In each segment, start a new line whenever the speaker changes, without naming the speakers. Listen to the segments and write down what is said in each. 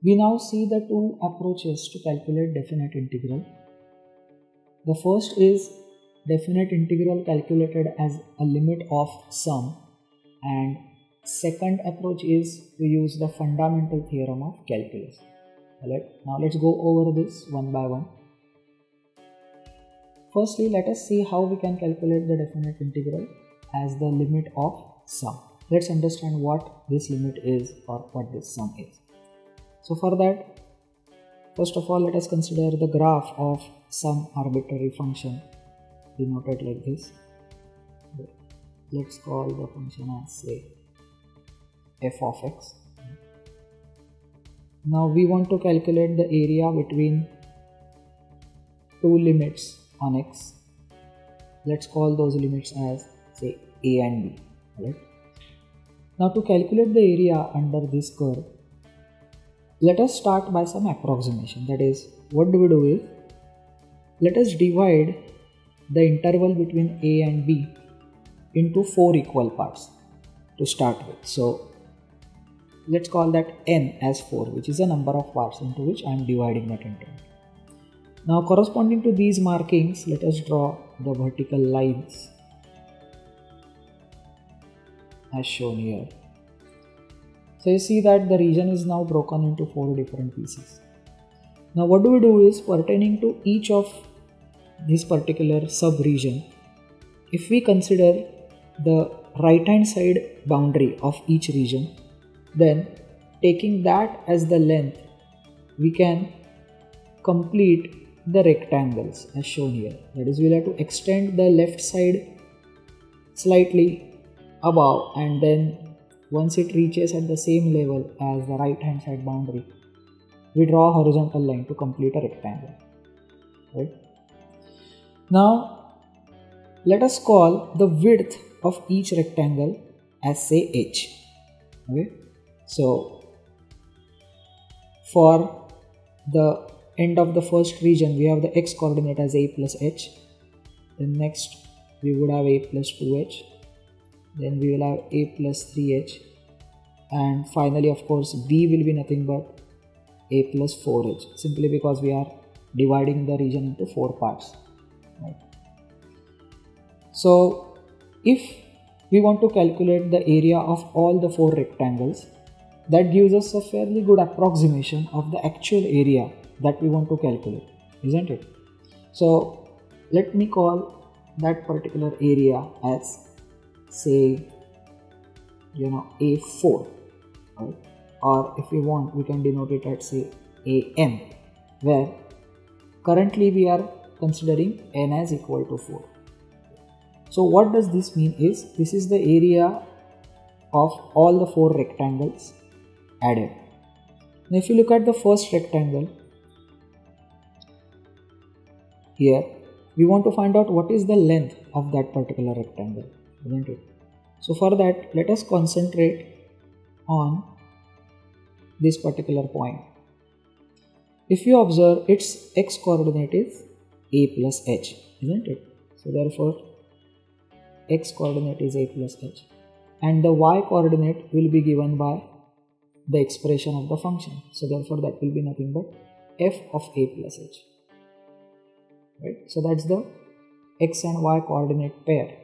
We now see the two approaches to calculate definite integral. The first is definite integral calculated as a limit of sum, and second approach is to use the fundamental theorem of calculus. Now let's go over this one by one. Firstly, let us see how we can calculate the definite integral as the limit of sum. Let's understand what this limit is or what this sum is. So for that, first of all, let us consider the graph of some arbitrary function denoted like this. Let's call the function as, say, f of x. Now we want to calculate the area between two limits on x. Let's call those limits as, say, a and b. Right? Now to calculate the area under this curve, let us start by some approximation. That is, what do we do is, let us divide the interval between a and b into 4 equal parts to start with. So let's call that n as 4, which is the number of parts into which I am dividing that interval. Now corresponding to these markings, let us draw the vertical lines as shown here. So you see that the region is now broken into 4 different pieces. Now what do we do is, pertaining to each of this particular sub-region, if we consider the right hand side boundary of each region, then taking that as the length, we can complete the rectangles as shown here. That is, we will have to extend the left side slightly above, and then once it reaches at the same level as the right hand side boundary, we draw a horizontal line to complete a rectangle. Right? Now let us call the width of each rectangle as, say, h. Okay? So for the end of the first region, we have the x coordinate as a plus h. Then next we would have a plus 2h. Then we will have a plus 3h. And finally, of course, b will be nothing but a plus 4h, simply because we are dividing the region into 4 parts. Right? So if we want to calculate the area of all the 4 rectangles, that gives us a fairly good approximation of the actual area that we want to calculate, isn't it? So let me call that particular area as, say, a4, right? Or if we want, we can denote it as, say, am, where currently we are considering n as equal to 4. So what does this mean is, this is the area of all the 4 rectangles added. Now if you look at the first rectangle here, we want to find out what is the length of that particular rectangle, isn't it? So for that, let us concentrate on this particular point. If you observe, its x coordinate is a plus h, isn't it? So therefore x coordinate is a plus h, and the y coordinate will be given by the expression of the function. So therefore that will be nothing but f of a plus h. Right? So that's the x and y coordinate pair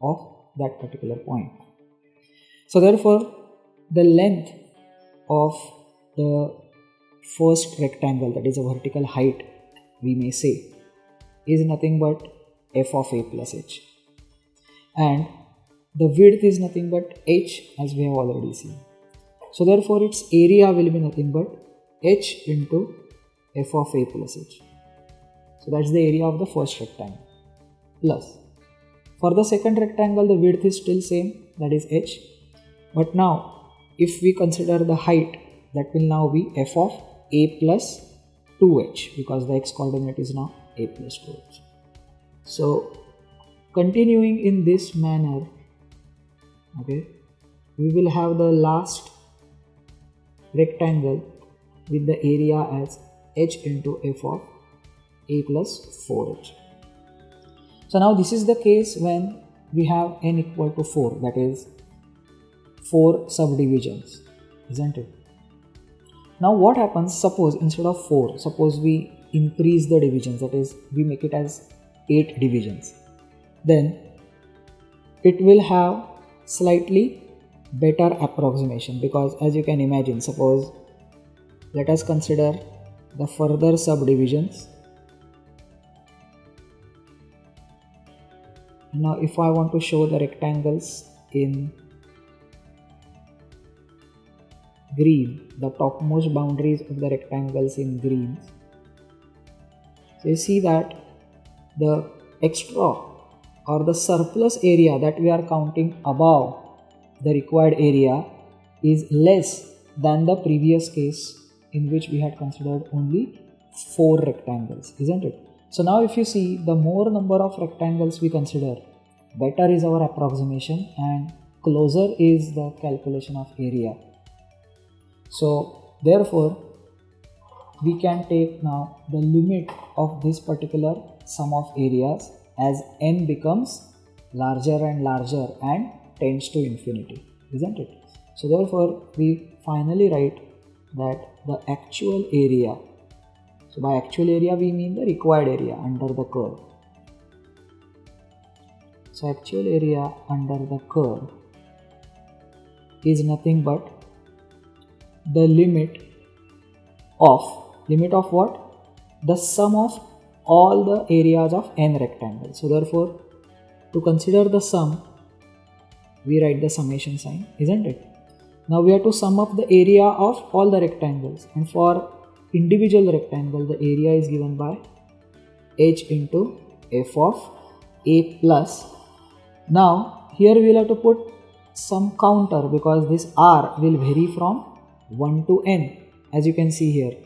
of that particular point. So therefore the length of the first rectangle, that is a vertical height, we may say, is nothing but f of a plus h, and the width is nothing but h, as we have already seen. So therefore its area will be nothing but h into f of a plus h. So that's the area of the first rectangle. Plus, for the second rectangle, the width is still same, that is h, but now if we consider the height, that will now be f of a plus 2h, because the x coordinate is now a plus 2h. So continuing in this manner, okay, we will have the last rectangle with the area as h into f of a plus 4h. So now this is the case when we have n equal to 4, that is 4 subdivisions, isn't it? Now what happens, suppose instead of 4, suppose we increase the divisions, that is we make it as 8 divisions, then it will have slightly better approximation, because as you can imagine, suppose let us consider the further subdivisions. Now if I want to show the rectangles in green, the topmost boundaries of the rectangles in green, so you see that the extra or the surplus area that we are counting above the required area is less than the previous case in which we had considered only 4 rectangles, isn't it? So now if you see, the more number of rectangles we consider, better is our approximation and closer is the calculation of area. So therefore we can take now the limit of this particular sum of areas as n becomes larger and larger and tends to infinity, isn't it? So therefore we finally write that the actual area, so by actual area we mean the required area under the curve. So actual area under the curve is nothing but the limit of what? The sum of all the areas of n rectangles. So therefore to consider the sum, we write the summation sign, isn't it? Now we have to sum up the area of all the rectangles, and for individual rectangle the area is given by h into f of a plus. Now here we will have to put some counter, because this r will vary from 1 to n. As you can see here,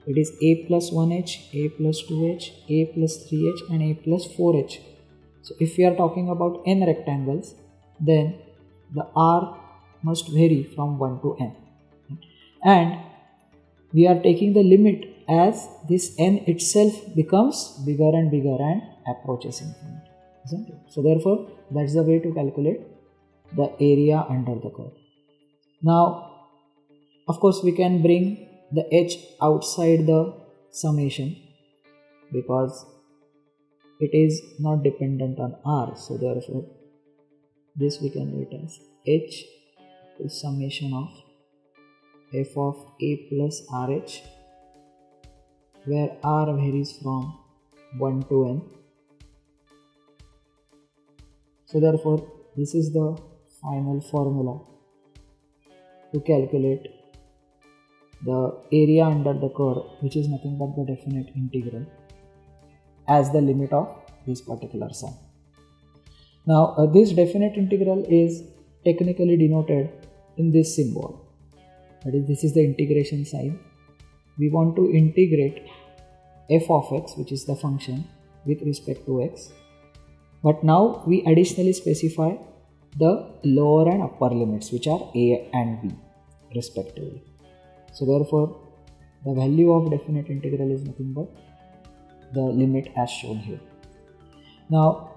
it is a plus 1h, a plus 2h, a plus 3h and a plus 4h. So if we are talking about n rectangles, then the r must vary from 1 to n, and we are taking the limit as this n itself becomes bigger and bigger and approaches infinity, isn't it? So therefore that's the way to calculate the area under the curve. Now of course we can bring the h outside the summation because it is not dependent on r, so therefore this we can write as h is summation of f of a plus rh, where r varies from 1 to n. So therefore this is the final formula to calculate the area under the curve, which is nothing but the definite integral as the limit of this particular sum. Now this definite integral is technically denoted in this symbol, that is, this is the integration sign. We want to integrate f of x, which is the function, with respect to x, but now we additionally specify the lower and upper limits, which are a and b respectively. So therefore the value of definite integral is nothing but the limit as shown here. Now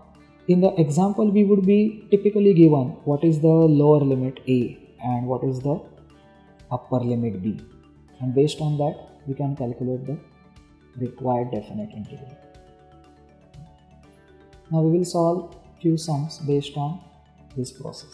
in the example we would be typically given what is the lower limit a and what is the upper limit b, and based on that we can calculate the required definite integral. Now we will solve few sums based on this process.